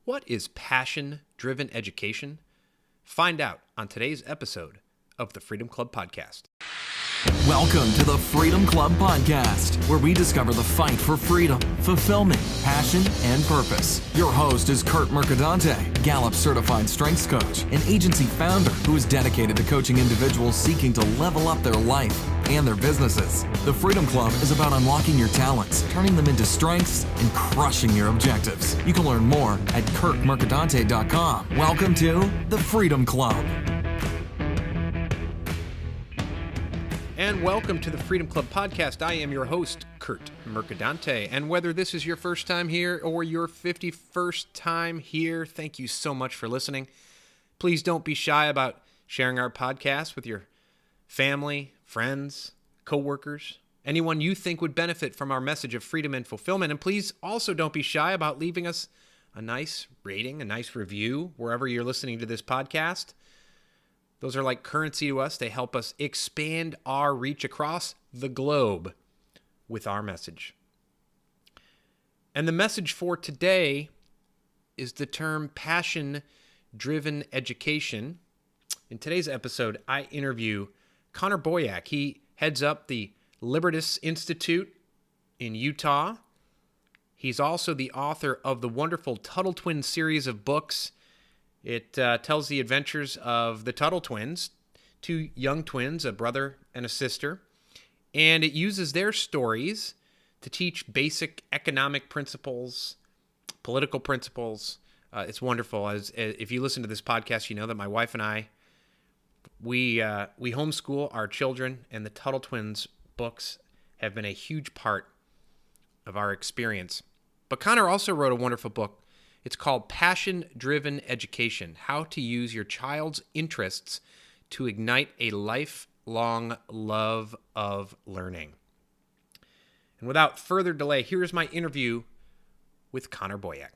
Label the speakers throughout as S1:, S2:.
S1: What is passion-driven education? Find out on today's episode of the Freedom Club Podcast.
S2: Welcome to the Freedom Club Podcast, where we discover the fight for freedom, fulfillment, passion, and purpose. Your host is Curt Gallup certified strengths coach, an agency founder who is dedicated to coaching individuals seeking to level up their life and their businesses. The Freedom Club is about unlocking your talents, turning them into strengths, and crushing your objectives. You can learn more at curtmercadante.com. Welcome to the Freedom Club.
S1: And welcome to the Freedom Club Podcast. I am your host, Curt Mercadante. And whether this is your first time here or your 51st time here, thank you so much for listening. Please don't be shy about sharing our podcast with your family, friends, coworkers, anyone you think would benefit from our message of freedom and fulfillment. And please also don't be shy about leaving us a nice rating, a nice review, wherever you're listening to this podcast. Those are like currency to us. They help us expand our reach across the globe with our message. And the message for today is the term passion-driven education. In today's episode, I interview Connor Boyack. He heads up the Libertas Institute in Utah. He's also the author of the wonderful Tuttle Twins series of books. It tells the adventures of the Tuttle Twins, two young twins, a brother and a sister, and it uses their stories to teach basic economic principles, political principles. It's wonderful. If you listen to this podcast, you know that my wife and I, we homeschool our children, and the Tuttle Twins books have been a huge part of our experience. But Connor also wrote a wonderful book. It's called Passion-Driven Education, How to Use Your Child's Interests to Ignite a Lifelong Love of Learning. And without further delay, here's my interview with Connor Boyack.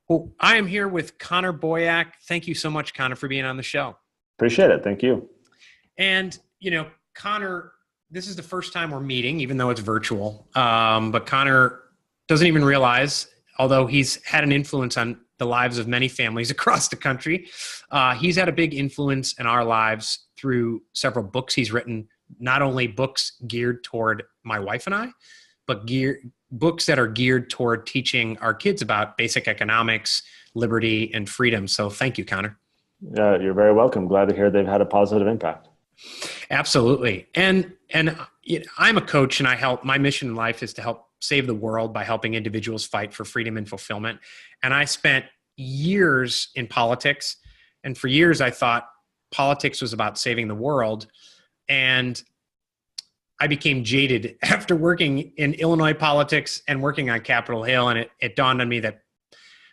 S1: Well, I am here with Connor Boyack. Thank you so much, Connor, for being on the show.
S3: Appreciate it. Thank you.
S1: And, Connor, this is the first time we're meeting, even though it's virtual. But Connor doesn't even realize, although he's had an influence on the lives of many families across the country, he's had a big influence in our lives through several books he's written, not only books geared toward my wife and I, but books that are geared toward teaching our kids about basic economics, liberty, and freedom. So thank you, Connor.
S3: You're very welcome. Glad to hear they've had a positive impact.
S1: Absolutely. And I'm a coach, and my mission in life is to help save the world by helping individuals fight for freedom and fulfillment. And I spent years in politics. And for years, I thought politics was about saving the world. And I became jaded after working in Illinois politics and working on Capitol Hill. And it dawned on me that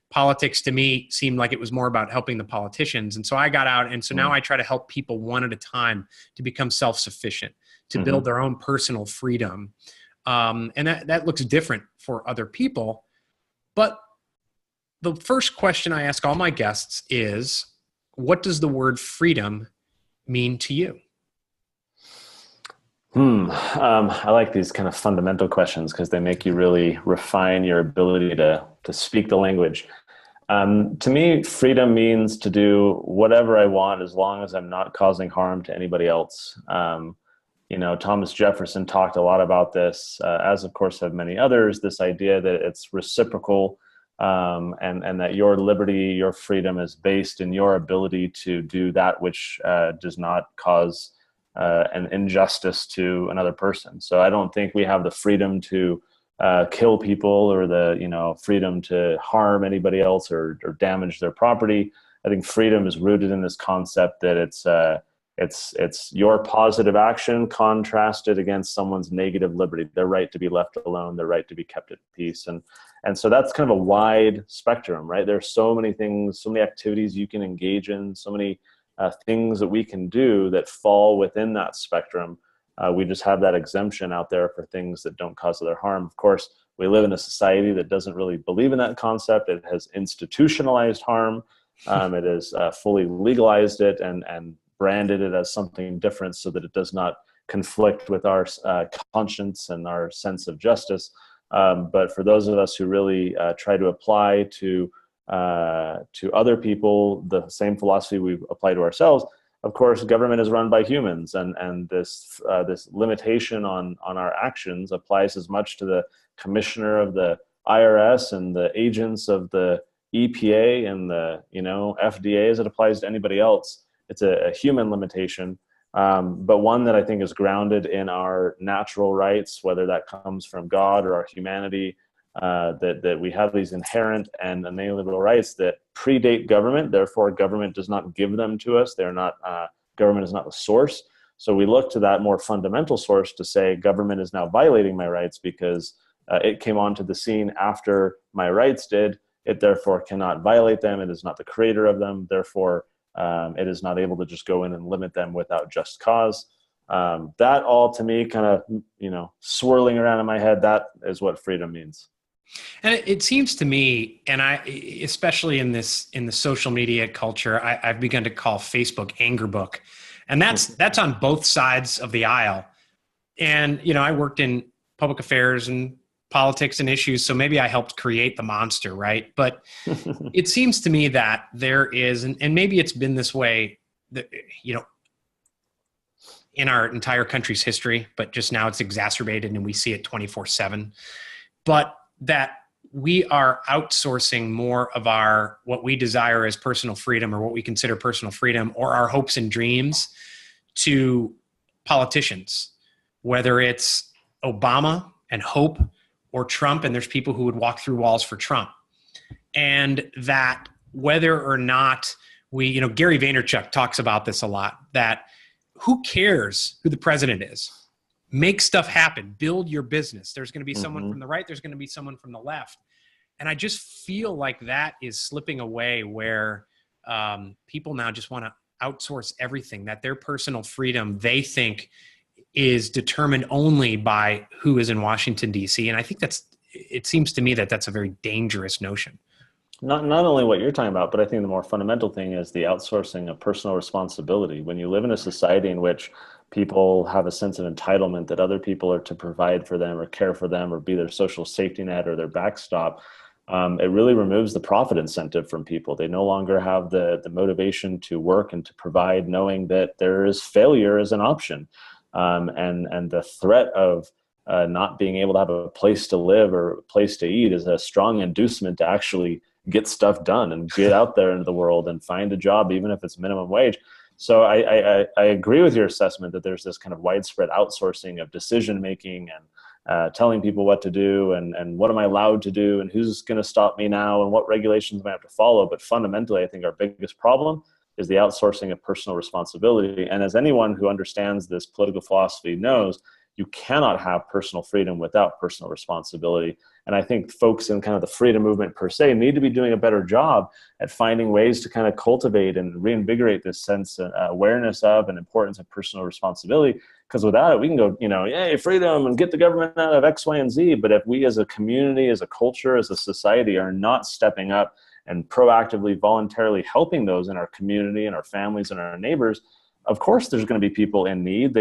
S1: politics to me seemed like it was more about helping the politicians. And so I got out. And so now I try to help people one at a time to become self-sufficient, to build their own personal freedom. And that looks different for other people. But the first question I ask all my guests is, what does the word freedom mean to you?
S3: I like these kind of fundamental questions because they make you really refine your ability to speak the language. To me, freedom means to do whatever I want as long as I'm not causing harm to anybody else. Thomas Jefferson talked a lot about this, as of course have many others, this idea that it's reciprocal, and that your liberty, your freedom is based in your ability to do that which does not cause an injustice to another person. So I don't think we have the freedom to kill people or the freedom to harm anybody else or damage their property. I think freedom is rooted in this concept that it's your positive action contrasted against someone's negative liberty, their right to be left alone, their right to be kept at peace. And so that's kind of a wide spectrum, right? There's so many things, so many activities you can engage in, so many things that we can do that fall within that spectrum. We just have that exemption out there for things that don't cause other harm. Of course, we live in a society that doesn't really believe in that concept. It has institutionalized harm. It has fully legalized it and branded it as something different so that it does not conflict with our conscience and our sense of justice. But for those of us who really try to apply to to other people, the same philosophy we apply to ourselves. Of course, government is run by humans, and this limitation on our actions applies as much to the commissioner of the IRS and the agents of the EPA and the FDA as it applies to anybody else. It's a human limitation, but one that I think is grounded in our natural rights, whether that comes from God or our humanity. That we have these inherent and inalienable rights that predate government. Therefore, government does not give them to us. They're not. Government is not the source. So we look to that more fundamental source to say government is now violating my rights because it came onto the scene after my rights did. It therefore cannot violate them. It is not the creator of them. Therefore, it is not able to just go in and limit them without just cause. That all to me, kind of swirling around in my head. That is what freedom means.
S1: And it seems to me, and especially in the social media culture, I've begun to call Facebook anger book, and that's on both sides of the aisle. And I worked in public affairs and politics and issues, so maybe I helped create the monster, right? But it seems to me that there is, and maybe it's been this way, in our entire country's history, but just now it's exacerbated, and we see it 24/7. But that we are outsourcing more of what we desire as personal freedom, or what we consider personal freedom, or our hopes and dreams, to politicians, whether it's Obama and hope, or Trump, and there's people who would walk through walls for Trump. And that whether or not Gary Vaynerchuk talks about this a lot, that who cares who the president is? Make stuff happen. Build your business. There's going to be someone from the right. There's going to be someone from the left. And I just feel like that is slipping away, where people now just want to outsource everything, that their personal freedom, they think, is determined only by who is in Washington, D.C. And I think it seems to me that that's a very dangerous notion.
S3: Not only what you're talking about, but I think the more fundamental thing is the outsourcing of personal responsibility. When you live in a society in which people have a sense of entitlement that other people are to provide for them or care for them or be their social safety net or their backstop, it really removes the profit incentive from people. They no longer have the motivation to work and to provide, knowing that there is failure as an option. And the threat of not being able to have a place to live or a place to eat is a strong inducement to actually get stuff done and get out there into the world and find a job, even if it's minimum wage. So I agree with your assessment that there's this kind of widespread outsourcing of decision making and telling people what to do and what am I allowed to do and who's going to stop me now and what regulations am I have to follow. But fundamentally, I think our biggest problem is the outsourcing of personal responsibility. And as anyone who understands this political philosophy knows, you cannot have personal freedom without personal responsibility. And I think folks in kind of the freedom movement per se need to be doing a better job at finding ways to kind of cultivate and reinvigorate this sense of awareness of and importance of personal responsibility. Because without it, we can go, yay, freedom and get the government out of X, Y, and Z. But if we as a community, as a culture, as a society are not stepping up and proactively, voluntarily helping those in our community and our families and our neighbors, of course, there's going to be people in need.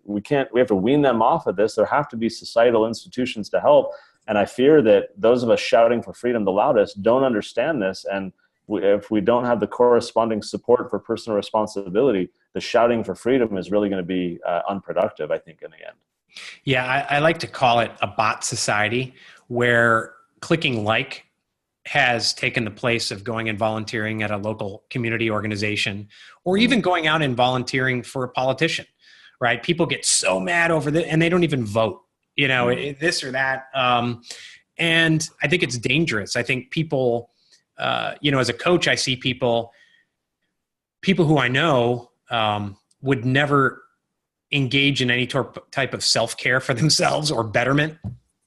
S3: We have to wean them off of this. There have to be societal institutions to help. And I fear that those of us shouting for freedom the loudest don't understand this. And if we don't have the corresponding support for personal responsibility, the shouting for freedom is really going to be unproductive, I think, in the end.
S1: Yeah, I like to call it a bot society, where clicking like has taken the place of going and volunteering at a local community organization, or even going out and volunteering for a politician, right? People get so mad over this and they don't even vote, this or that. And I think it's dangerous. I think people, as a coach, I see people who I know would never engage in any type of self-care for themselves or betterment.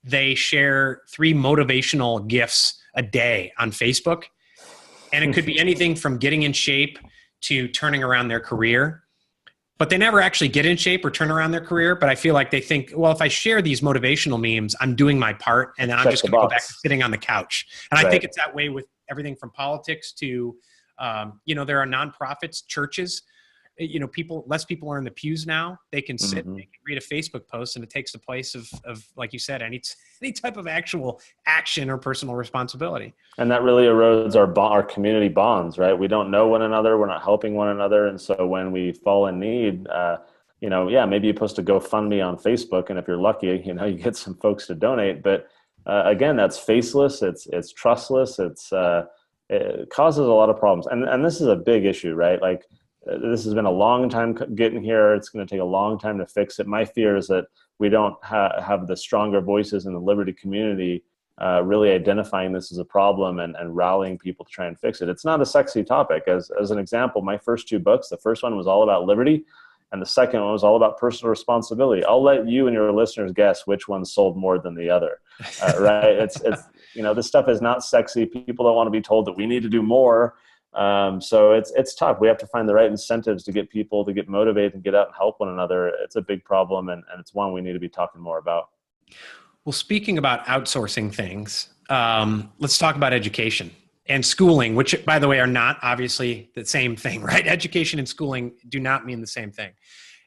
S1: They share 3 motivational gifts a day on Facebook. And it could be anything from getting in shape to turning around their career. But they never actually get in shape or turn around their career. But I feel like they think, well, if I share these motivational memes, I'm doing my part, and then I'm just going to go back to sitting on the couch. And I think it's that way with everything from politics to, there are nonprofits, churches less people are in the pews now. They can sit,
S3: Mm-hmm.
S1: they can read a Facebook post, and it takes the place of like you said, any type of actual action or personal responsibility.
S3: And that really erodes our community bonds, right? We don't know one another. We're not helping one another. And so when we fall in need, maybe you post a GoFundMe on Facebook, and if you're lucky, you get some folks to donate. But again, that's faceless. It's trustless. It causes a lot of problems. And this is a big issue, right? Like this has been a long time getting here. It's going to take a long time to fix it. My fear is that we don't have the stronger voices in the liberty community really identifying this as a problem and rallying people to try and fix it. It's not a sexy topic. As an example, my first two books, the first one was all about liberty, and the second one was all about personal responsibility. I'll let you and your listeners guess which one sold more than the other, right? It's this stuff is not sexy. People don't want to be told that we need to do more. So it's tough. We have to find the right incentives to get people to get motivated and get out and help one another. It's a big problem, and it's one we need to be talking more about.
S1: Well, speaking about outsourcing things, let's talk about education and schooling, which, by the way, are not obviously the same thing, right? Education and schooling do not mean the same thing.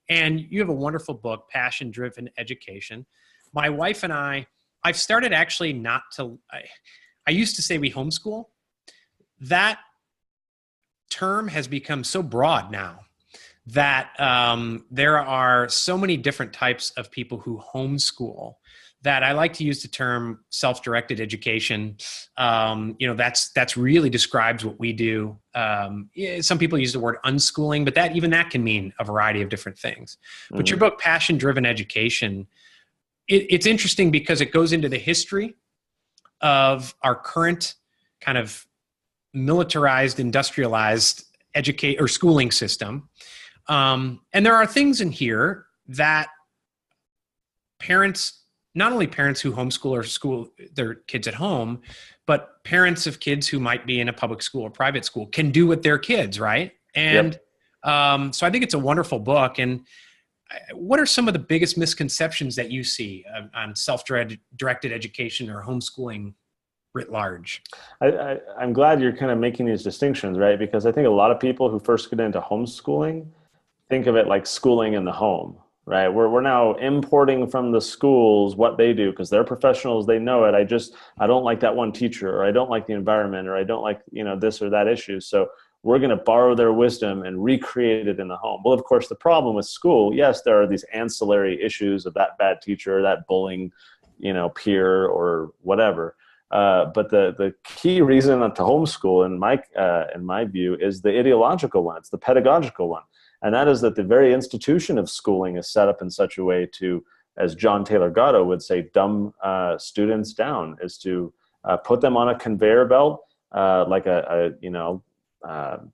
S1: And you have a wonderful book, Passion Driven Education. My wife and I've started actually I used to say we homeschool. That term has become so broad now that there are so many different types of people who homeschool that I like to use the term self-directed education. That's really describes what we do. Some people use the word unschooling, but that can mean a variety of different things. But your book, Passion Driven Education, it's interesting because it goes into the history of our current kind of militarized, industrialized schooling system. And there are things in here that not only parents who homeschool or school their kids at home, but parents of kids who might be in a public school or private school can do with their kids, right? And so I think it's a wonderful book. And what are some of the biggest misconceptions that you see on self-directed education or homeschooling writ large?
S3: I'm glad you're kind of making these distinctions, right? Because I think a lot of people who first get into homeschooling think of it like schooling in the home, right? We're now importing from the schools what they do because they're professionals, they know it. I don't like that one teacher, or I don't like the environment, or I don't like, this or that issue. So we're going to borrow their wisdom and recreate it in the home. Well, of course, the problem with school, yes, there are these ancillary issues of that bad teacher, that bullying, peer or whatever. But the key reason to homeschool, in my view, is the ideological one. It's the pedagogical one. And that is that the very institution of schooling is set up in such a way to, as John Taylor Gatto would say, dumb students down, is to put them on a conveyor belt like a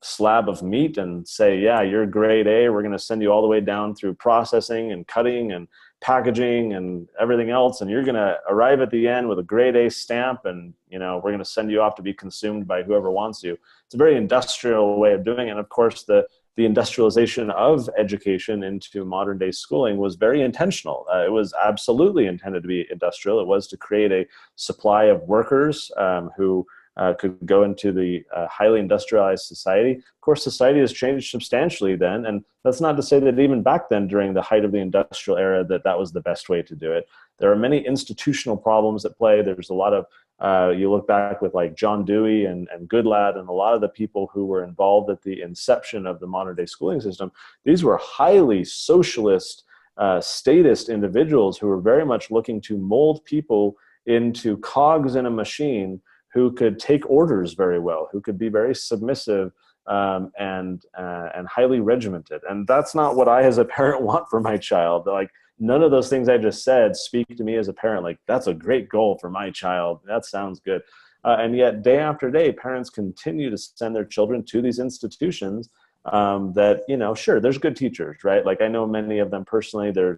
S3: slab of meat and say, yeah, you're grade A. We're going to send you all the way down through processing and cutting and packaging and everything else. And you're going to arrive at the end with a grade A stamp, and, we're going to send you off to be consumed by whoever wants you. It's a very industrial way of doing it. And of course, the industrialization of education into modern day schooling was very intentional. It was absolutely intended to be industrial. It was to create a supply of workers who could go into the highly industrialized society. Of course, society has changed substantially then, and that's not to say that even back then, during the height of the industrial era, that was the best way to do it. There are many institutional problems at play. There's a lot of, you look back with like John Dewey and Goodlad and a lot of the people who were involved at the inception of the modern day schooling system. These were highly socialist, statist individuals who were very much looking to mold people into cogs in a machine who could take orders very well, who could be very submissive and highly regimented. And that's not what I as a parent want for my child. Like, none of those things I just said speak to me as a parent like, that's a great goal for my child. That sounds good. And yet day after day, parents continue to send their children to these institutions that, sure, there's good teachers, right? Like, I know many of them personally. They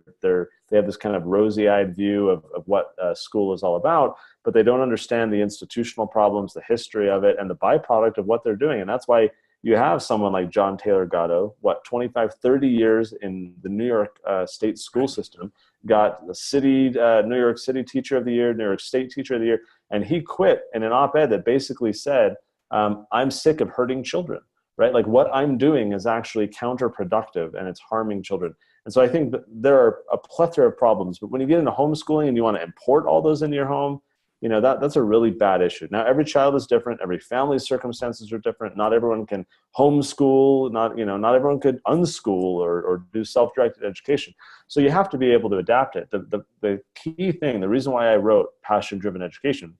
S3: have this kind of rosy-eyed view of what school is all about, but they don't understand the institutional problems, the history of it, and the byproduct of what they're doing. And that's why you have someone like John Taylor Gatto, 25, 30 years in the New York state school system, got the New York City Teacher of the Year, New York State Teacher of the Year, and he quit in an op-ed that basically said, I'm sick of hurting children. right? Like what I'm doing is actually counterproductive and it's harming children. And so I think that there are a plethora of problems, but when you get into homeschooling and you want to import all those into your home, that's a really bad issue. Now, every child is different. Every family's circumstances are different. Not everyone can homeschool. Not everyone could unschool or do self-directed education. So you have to be able to adapt it. The key thing, the reason why I wrote Passion-Driven Education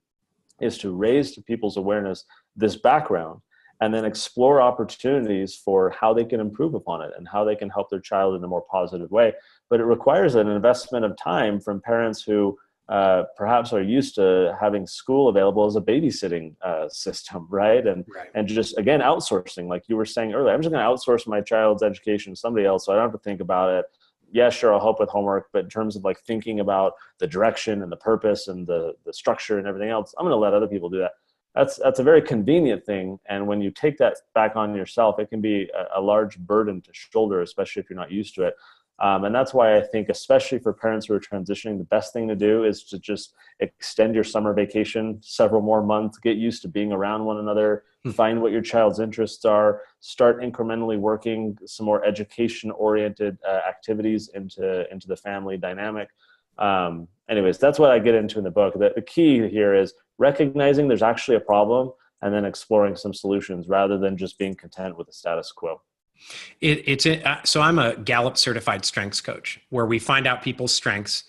S3: is to raise to people's awareness this background and then explore opportunities for how they can improve upon it and how they can help their child in a more positive way. But it requires an investment of time from parents who perhaps are used to having school available as a babysitting system, right? And just, again, outsourcing, like you were saying earlier. I'm just going to outsource my child's education to somebody else so I don't have to think about it. Yeah, sure, I'll help with homework, but in terms of like thinking about the direction and the purpose and the structure and everything else, I'm going to let other people do that. That's a very convenient thing. And when you take that back on yourself, it can be a large burden to shoulder, especially if you're not used to it. And that's why I think, especially for parents who are transitioning, the best thing to do is to just extend your summer vacation several more months, get used to being around one another, find what your child's interests are, start incrementally working some more education-oriented activities into the family dynamic. Anyways, that's what I get into in the book. The key here is recognizing there's actually a problem and then exploring some solutions rather than just being content with the status quo.
S1: So I'm a Gallup certified strengths coach, where we find out people's strengths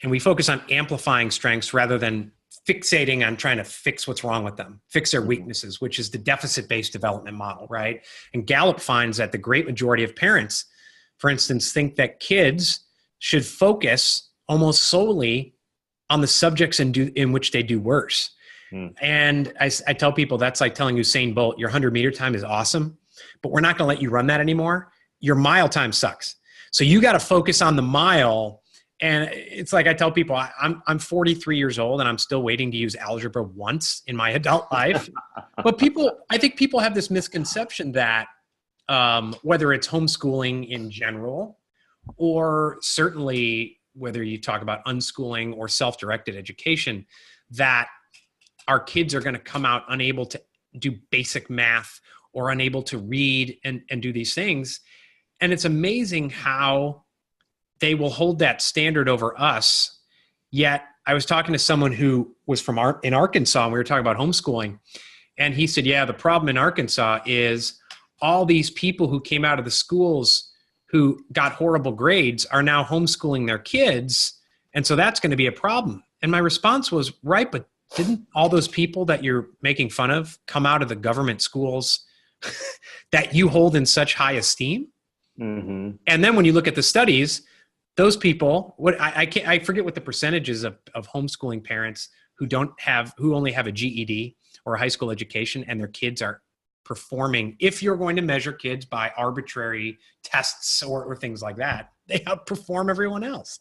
S1: and we focus on amplifying strengths rather than fixating on trying to fix what's wrong with them, fix their weaknesses, which is the deficit-based development model, right? And Gallup finds that the great majority of parents, for instance, think that kids should focus almost solely on the subjects in which they do worse. And I tell people that's like telling Usain Bolt, your 100-meter time is awesome, but we're not going to let you run that anymore. Your mile time sucks. So you got to focus on the mile. And it's like I tell people, I'm 43 years old and I'm still waiting to use algebra once in my adult life. But I think people have this misconception that whether it's homeschooling in general, or certainly whether you talk about unschooling or self-directed education, that our kids are going to come out unable to do basic math or unable to read and do these things. And it's amazing how they will hold that standard over us. Yet I was talking to someone who was in Arkansas, and we were talking about homeschooling. And he said, yeah, the problem in Arkansas is all these people who came out of the schools who got horrible grades are now homeschooling their kids. And so that's going to be a problem. And my response was, right, but didn't all those people that you're making fun of come out of the government schools that you hold in such high esteem?
S3: Mm-hmm.
S1: And then when you look at the studies, those people, I forget what the percentages of homeschooling parents who only have a GED or a high school education and their kids are performing, if you're going to measure kids by arbitrary tests or things like that, they outperform everyone else.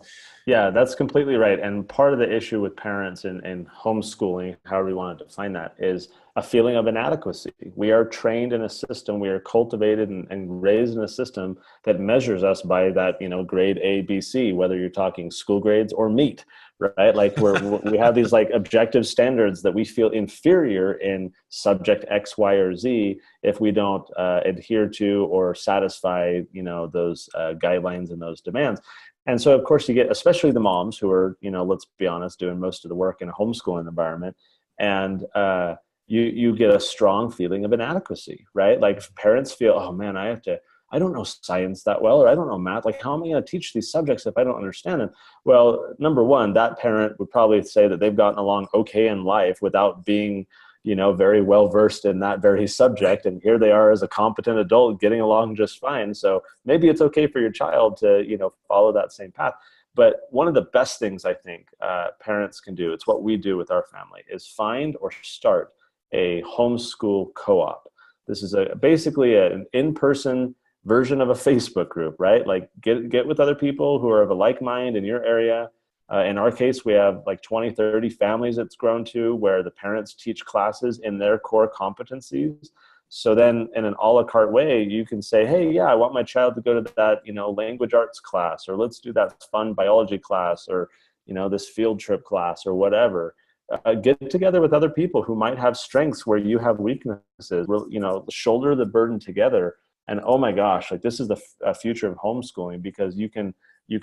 S3: Yeah, that's completely right. And part of the issue with parents in homeschooling, however you want to define that, is a feeling of inadequacy. We are trained in a system, we are cultivated and raised in a system that measures us by that, grade A, B, C, whether you're talking school grades or meat, right? Like we have these like objective standards that we feel inferior in subject X, Y, or Z if we don't adhere to or satisfy, those guidelines and those demands. And so, of course, you get, especially the moms who are, let's be honest, doing most of the work in a homeschooling environment. And you get a strong feeling of inadequacy, right? Like parents feel, oh man, I don't know science that well, or I don't know math. Like, how am I going to teach these subjects if I don't understand them? Well, number one, that parent would probably say that they've gotten along okay in life without being, very well versed in that very subject. And here they are as a competent adult getting along just fine. So maybe it's okay for your child to, follow that same path. But one of the best things I think parents can do, it's what we do with our family, is find or start a homeschool co-op. This is basically an in-person version of a Facebook group, right? Like get with other people who are of a like mind in your area. In our case, we have like 20, 30 families it's grown to where the parents teach classes in their core competencies. So then in an a la carte way, you can say, hey, yeah, I want my child to go to that, language arts class, or let's do that fun biology class, or, this field trip class or whatever. get together with other people who might have strengths where you have weaknesses, shoulder the burden together. And oh my gosh, like this is the future of homeschooling, because you can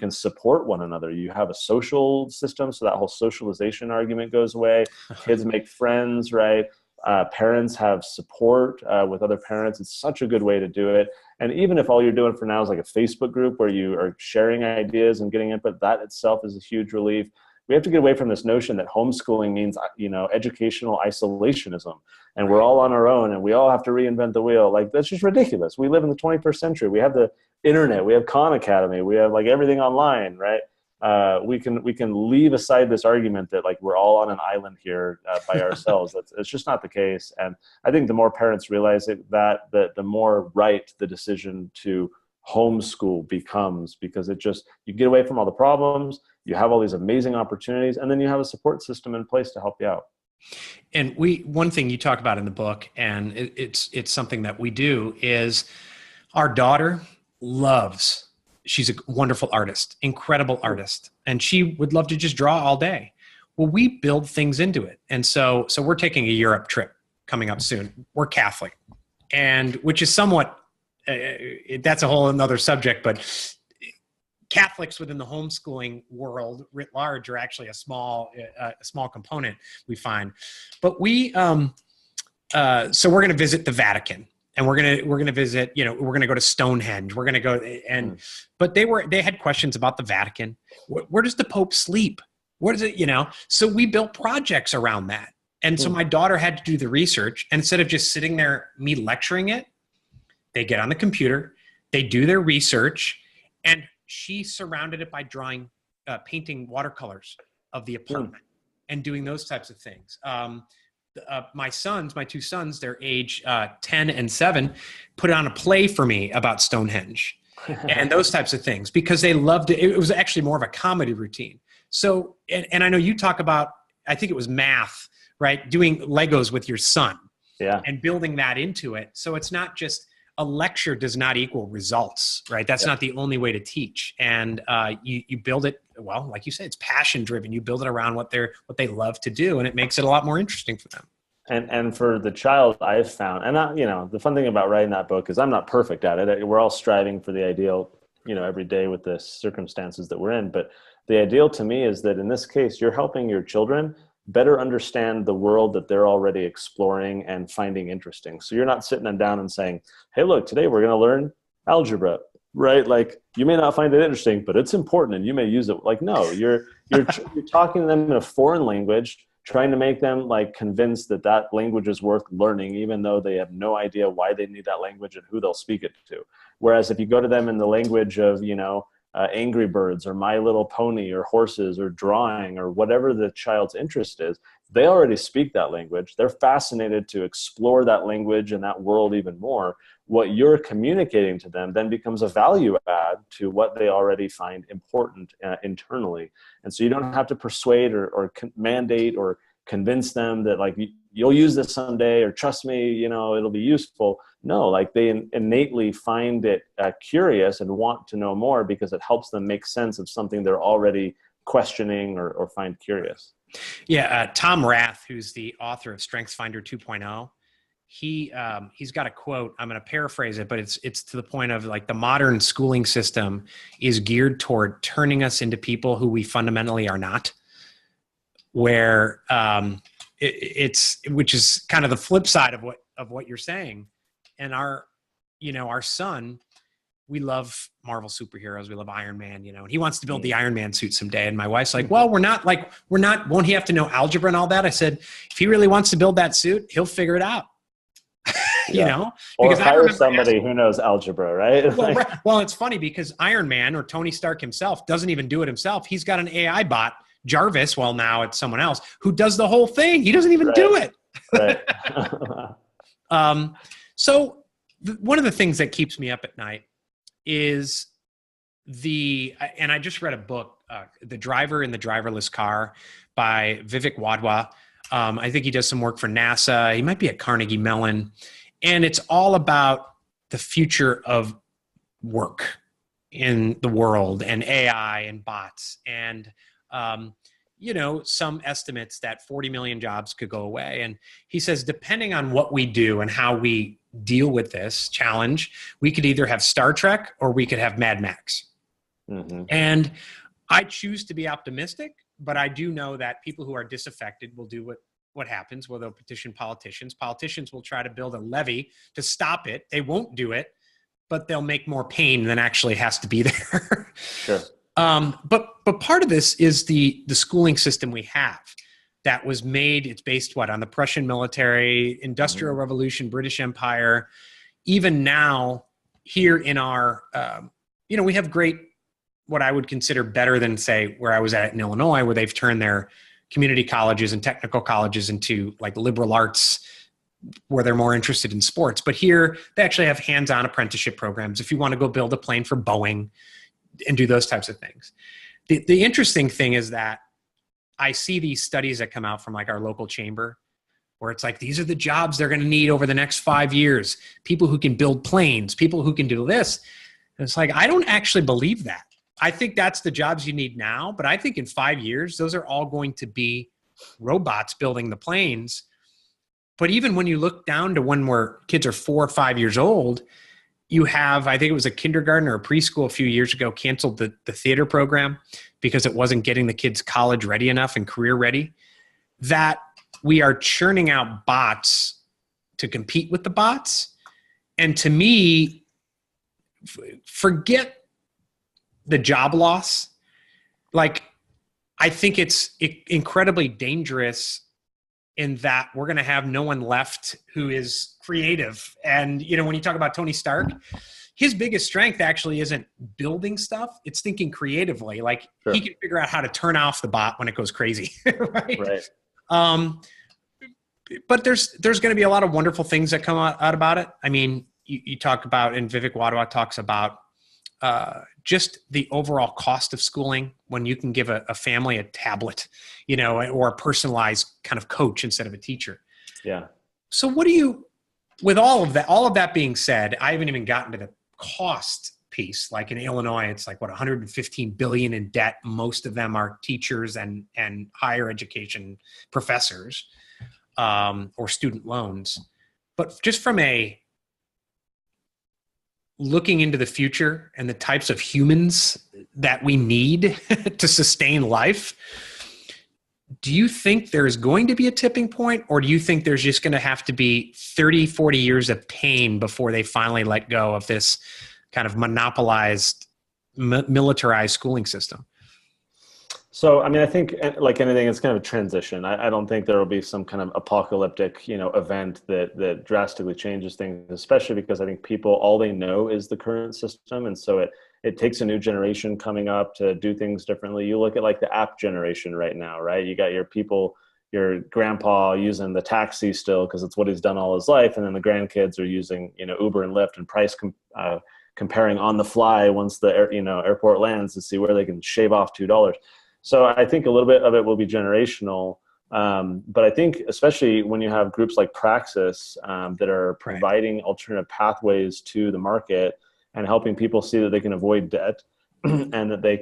S3: support one another. You have a social system, so that whole socialization argument goes away. Kids make friends, right? Parents have support with other parents. It's such a good way to do it. And even if all you're doing for now is like a Facebook group where you are sharing ideas and getting input, that itself is a huge relief. We have to get away from this notion that homeschooling means, educational isolationism, and we're all on our own and we all have to reinvent the wheel. Like, that's just ridiculous. We live in the 21st century. We have the internet, we have Khan Academy, we have like everything online, right? We can leave aside this argument that like we're all on an island here by ourselves. It's just not the case. And I think the more parents realize that the more right the decision to homeschool becomes, because you get away from all the problems, you have all these amazing opportunities, and then you have a support system in place to help you out.
S1: And one thing you talk about in the book, and it's something that we do, is our daughter she's a wonderful artist, incredible artist, and she would love to just draw all day. Well, we build things into it. And so we're taking a Europe trip coming up soon. We're Catholic, and which is somewhat, that's a whole another subject, but Catholics within the homeschooling world writ large are actually a small component, we find. But so we're going to visit the Vatican, and we're going to visit, we're going to go to Stonehenge. We're going to go but they had questions about the Vatican. Where does the Pope sleep? What is it, So we built projects around that. And so my daughter had to do the research, and instead of just sitting there, me lecturing it, they get on the computer, they do their research, and she surrounded it by painting watercolors of the apartment and doing those types of things. My two sons, they're age 10 and 7, put on a play for me about Stonehenge and those types of things, because they loved it. It was actually more of a comedy routine. So, and I know you talk about, I think it was math, right? Doing Legos with your son and building that into it. So it's not just, a lecture does not equal results, right? That's not the only way to teach. And you build it, well, like you said, it's passion driven. You build it around what they love to do, and it makes it a lot more interesting for them.
S3: And for the child, I've found, and the fun thing about writing that book is I'm not perfect at it. We're all striving for the ideal, every day with the circumstances that we're in. But the ideal to me is that in this case, you're helping your children better understand the world that they're already exploring and finding interesting. So you're not sitting them down and saying, hey, look, today we're going to learn algebra, right? Like, you may not find it interesting, but it's important and you may use it. Like, no, you're talking to them in a foreign language, trying to make them like convinced that language is worth learning, even though they have no idea why they need that language and who they'll speak it to. Whereas if you go to them in the language of, Angry Birds or My Little Pony or horses or drawing or whatever the child's interest is, they already speak that language. They're fascinated to explore that language and that world even more. What you're communicating to them then becomes a value add to what they already find important internally. And so you don't have to persuade or mandate or convince them that like you'll use this someday or trust me, it'll be useful. No, like they innately find it curious and want to know more because it helps them make sense of something they're already questioning or find curious.
S1: Yeah, Tom Rath, who's the author of StrengthsFinder 2.0, he's got a quote. I'm going to paraphrase it, but it's to the point of like the modern schooling system is geared toward turning us into people who we fundamentally are not. Where which is kind of the flip side of what you're saying. And our son, we love Marvel superheroes. We love Iron Man, and he wants to build the Iron Man suit someday. And my wife's like, well, we're not, won't he have to know algebra and all that? I said, if he really wants to build that suit, he'll figure it out.
S3: Or
S1: because
S3: hire somebody who knows algebra, right?
S1: Well, it's funny because Iron Man or Tony Stark himself doesn't even do it himself. He's got an AI bot, Jarvis, well, now it's someone else who does the whole thing. He doesn't even do it.
S3: Right.
S1: So one of the things that keeps me up at night is and I just read a book, The Driver in the Driverless Car by Vivek Wadhwa. I think he does some work for NASA. He might be at Carnegie Mellon. And it's all about the future of work in the world and AI and bots. And, some estimates that 40 million jobs could go away. And he says, depending on what we do and how we deal with this challenge, we could either have Star Trek or we could have Mad Max. Mm-hmm. And I choose to be optimistic, but I do know that people who are disaffected will do what happens, where they'll petition politicians. Politicians will try to build a levee to stop it. They won't do it, but they'll make more pain than actually has to be there.
S3: Sure.
S1: But part of this is the schooling system we have that was made. It's based on the Prussian military, Industrial Revolution, British Empire. Even now, here in our, we have great, what I would consider better than, say, where I was at in Illinois, where they've turned their community colleges and technical colleges into like liberal arts, where they're more interested in sports. But here they actually have hands-on apprenticeship programs if you want to go build a plane for Boeing and do those types of things. The interesting thing is that I see these studies that come out from like our local chamber, where it's like, these are the jobs they're going to need over the next 5 years. People who can build planes, people who can do this. And it's like, I don't actually believe that. I think that's the jobs you need now, but I think in 5 years, those are all going to be robots building the planes. But even when you look down to when where kids are 4 or 5 years old, you have, I think it was a kindergarten or a preschool a few years ago, canceled the theater program because it wasn't getting the kids college ready enough and career ready, that we are churning out bots to compete with the bots. And to me, forget the job loss. Like, I think it's incredibly dangerous in that we're going to have no one left who is creative. And, when you talk about Tony Stark, his biggest strength actually isn't building stuff. It's thinking creatively. Like, sure, he can figure out how to turn off the bot when it goes crazy. Right. But there's going to be a lot of wonderful things that come out about it. I mean, you talk about, and Vivek Wadhwa talks about, just the overall cost of schooling when you can give a family a tablet, or a personalized kind of coach instead of a teacher.
S3: Yeah.
S1: So what do you, with all of that being said, I haven't even gotten to the cost piece. Like in Illinois, it's like 115 billion in debt. Most of them are teachers and higher education professors, or student loans. But just from looking into the future and the types of humans that we need to sustain life, do you think there's going to be a tipping point, or do you think there's just going to have to be 30, 40 years of pain before they finally let go of this kind of monopolized, militarized schooling system?
S3: So, I mean, I think like anything, it's kind of a transition. I don't think there will be some kind of apocalyptic, event that drastically changes things, especially because I think people, all they know is the current system. And so it takes a new generation coming up to do things differently. You look at like the app generation right now, right? You got your grandpa using the taxi still because it's what he's done all his life. And then the grandkids are using, Uber and Lyft and price comparing on the fly once the airport lands to see where they can shave off $2. So I think a little bit of it will be generational. But I think especially when you have groups like Praxis that are providing alternative pathways to the market and helping people see that they can avoid debt and that they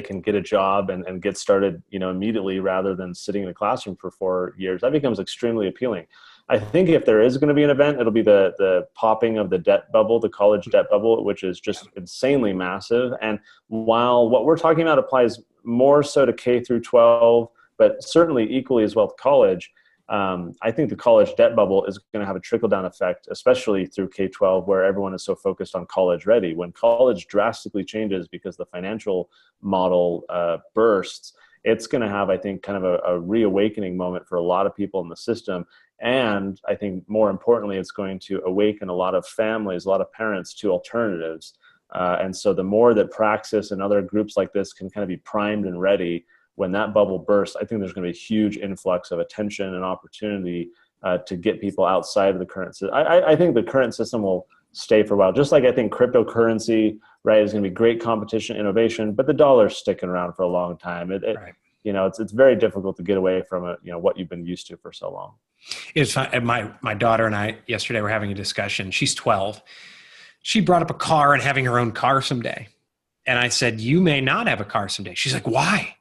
S3: can get a job and get started, immediately rather than sitting in a classroom for 4 years, that becomes extremely appealing. I think if there is going to be an event, it'll be the popping of the debt bubble, the college debt bubble, which is just insanely massive. And while what we're talking about applies more so to K through 12, but certainly equally as well to college, I think the college debt bubble is going to have a trickle-down effect, especially through K-12, where everyone is so focused on college ready. When college drastically changes because the financial model bursts, it's going to have, I think, kind of a reawakening moment for a lot of people in the system. And I think more importantly, it's going to awaken a lot of families, a lot of parents to alternatives. And so the more that Praxis and other groups like this can kind of be primed and ready, when that bubble bursts, I think there's going to be a huge influx of attention and opportunity to get people outside of the current system. I think the current system will stay for a while. Just like I think cryptocurrency, right, is going to be great competition, innovation, but the dollar's sticking around for a long time. Right. It's very difficult to get away from it, what you've been used to for so long.
S1: It's my daughter and I yesterday were having a discussion. She's 12. She brought up a car and having her own car someday. And I said, you may not have a car someday. She's like, why?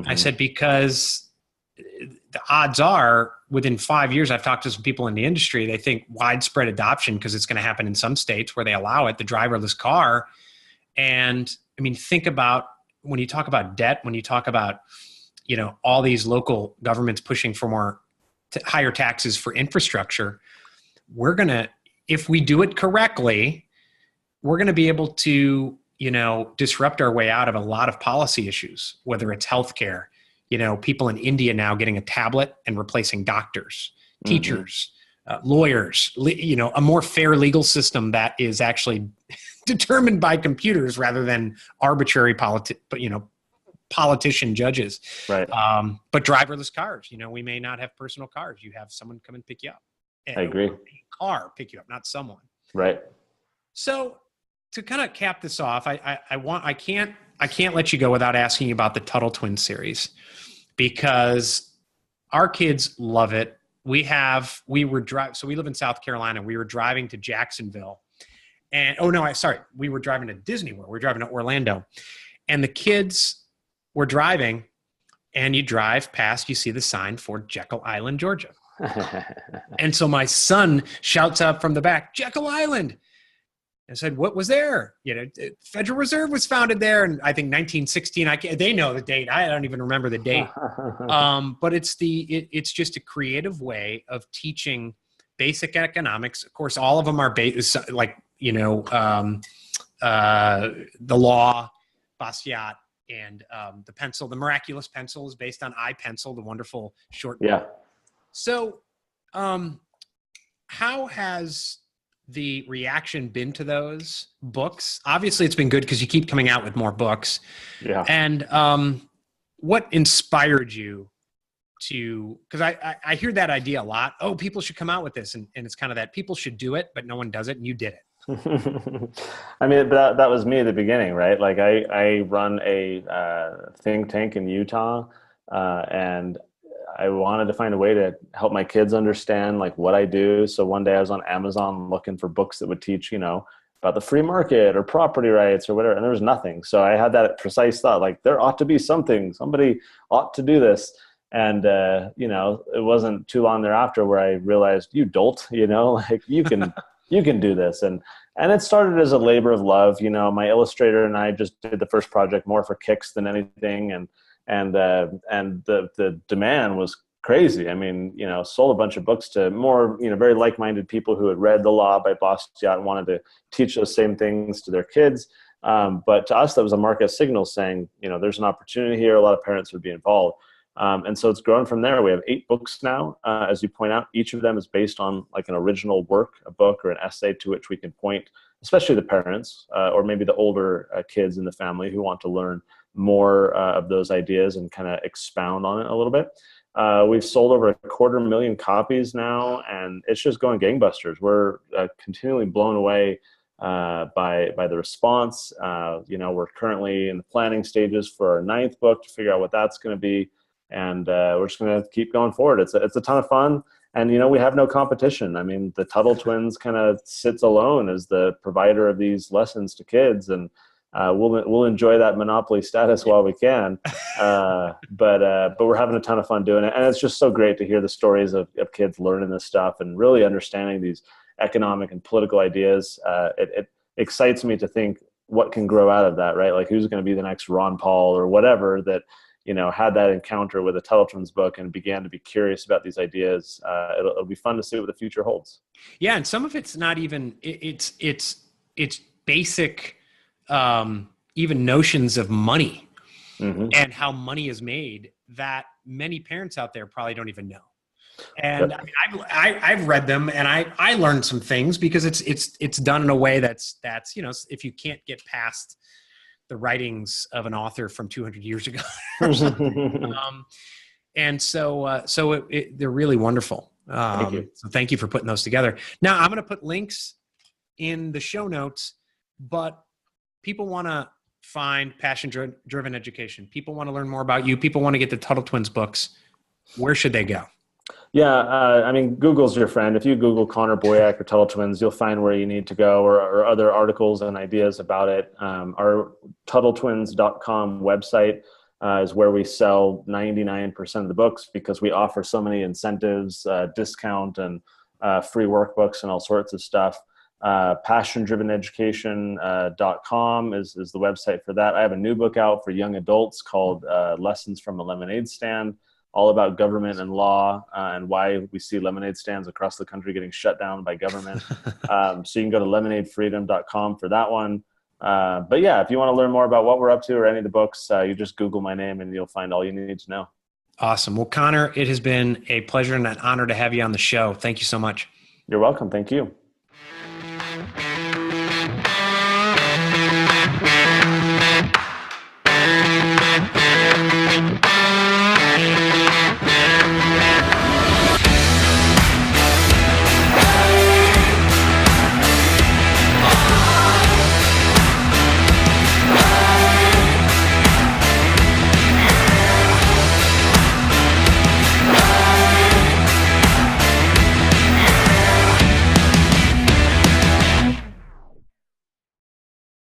S1: I said, because the odds are within 5 years, I've talked to some people in the industry, they think widespread adoption, because it's going to happen in some states where they allow it, the driverless car. And I mean, think about when you talk about debt, when you talk about, all these local governments pushing for more higher taxes for infrastructure, if we do it correctly, we're going to be able to, disrupt our way out of a lot of policy issues, whether it's healthcare, people in India now getting a tablet and replacing doctors, teachers, lawyers, a more fair legal system that is actually determined by computers rather than arbitrary politician judges.
S3: Right.
S1: But driverless cars, we may not have personal cars. You have someone come and pick you up.
S3: I agree.
S1: A car pick you up, not someone.
S3: Right.
S1: So to kind of cap this off, I can't let you go without asking you about the Tuttle Twins series, because our kids love it. So we live in South Carolina. We were driving to Jacksonville, and we were driving to Disney World. We were driving to Orlando, and the kids were driving, and you drive past, you see the sign for Jekyll Island, Georgia. And so my son shouts out from the back, "Jekyll Island." I said, "What was there?" Federal Reserve was founded there, and I think 1916. They know the date. I don't even remember the date. But it's just a creative way of teaching basic economics. Of course, all of them are the law, Bastiat, and the pencil. The miraculous pencil is based on iPencil, the wonderful short.
S3: Yeah.
S1: So, how has the reaction been to those books? Obviously it's been good because you keep coming out with more books. Yeah. And what inspired you to, because I hear that idea a lot. Oh, people should come out with this. And it's kind of that people should do it, but no one does it. And you did it.
S3: I mean, that was me at the beginning, right? Like I run a think tank in Utah, and I wanted to find a way to help my kids understand like what I do. So one day I was on Amazon looking for books that would teach, about the free market or property rights or whatever. And there was nothing. So I had that precise thought, like there ought to be something, somebody ought to do this. And, it wasn't too long thereafter where I realized, you dolt, like you can do this. And it started as a labor of love. My illustrator and I just did the first project more for kicks than anything. And the demand was crazy. I mean, sold a bunch of books to more, very like-minded people who had read The Law by Bastiat and wanted to teach those same things to their kids. But to us, that was a market signal saying, there's an opportunity here. A lot of parents would be involved. And so it's grown from there. We have 8 books now. As you point out, each of them is based on like an original work, a book or an essay to which we can point, especially the parents or maybe the older kids in the family who want to learn more of those ideas and kind of expound on it a little bit. We've sold over 250,000 copies now, and it's just going gangbusters. We're continually blown away by the response. We're currently in the planning stages for our 9th book to figure out what that's going to be, and we're just going to keep going forward. It's a ton of fun, and we have no competition. I mean, the Tuttle Twins kind of sits alone as the provider of these lessons to kids, and we'll enjoy that monopoly status while we can, but we're having a ton of fun doing it, and it's just so great to hear the stories of kids learning this stuff and really understanding these economic and political ideas. It excites me to think what can grow out of that, right? Like who's going to be the next Ron Paul or whatever that had that encounter with a Tuttle Twins book and began to be curious about these ideas. It'll be fun to see what the future holds. Yeah,
S1: and some of it's not even it's basic. Even notions of money and how money is made that many parents out there probably don't even know. And I mean, I've read them, and I learned some things because it's done in a way that's if you can't get past the writings of an author from 200 years ago or something. And so they're really wonderful.
S3: Thank you.
S1: So thank you for putting those together. Now I'm going to put links in the show notes, but people want to find passion-driven education. People want to learn more about you. People want to get the Tuttle Twins books. Where should they go?
S3: Yeah, I mean, Google's your friend. If you Google Connor Boyack or Tuttle Twins, you'll find where you need to go or other articles and ideas about it. Our TuttleTwins.com website is where we sell 99% of the books, because we offer so many incentives, discount, and free workbooks and all sorts of stuff. PassionDrivenEducation.com is the website for that. I have a new book out for young adults called Lessons from a Lemonade Stand, all about government and law and why we see lemonade stands across the country getting shut down by government. So you can go to lemonadefreedom.com for that one. But yeah, if you want to learn more about what we're up to or any of the books, you just Google my name and you'll find all you need to know.
S1: Awesome. Well, Connor, it has been a pleasure and an honor to have you on the show. Thank you so much.
S3: You're welcome. Thank you.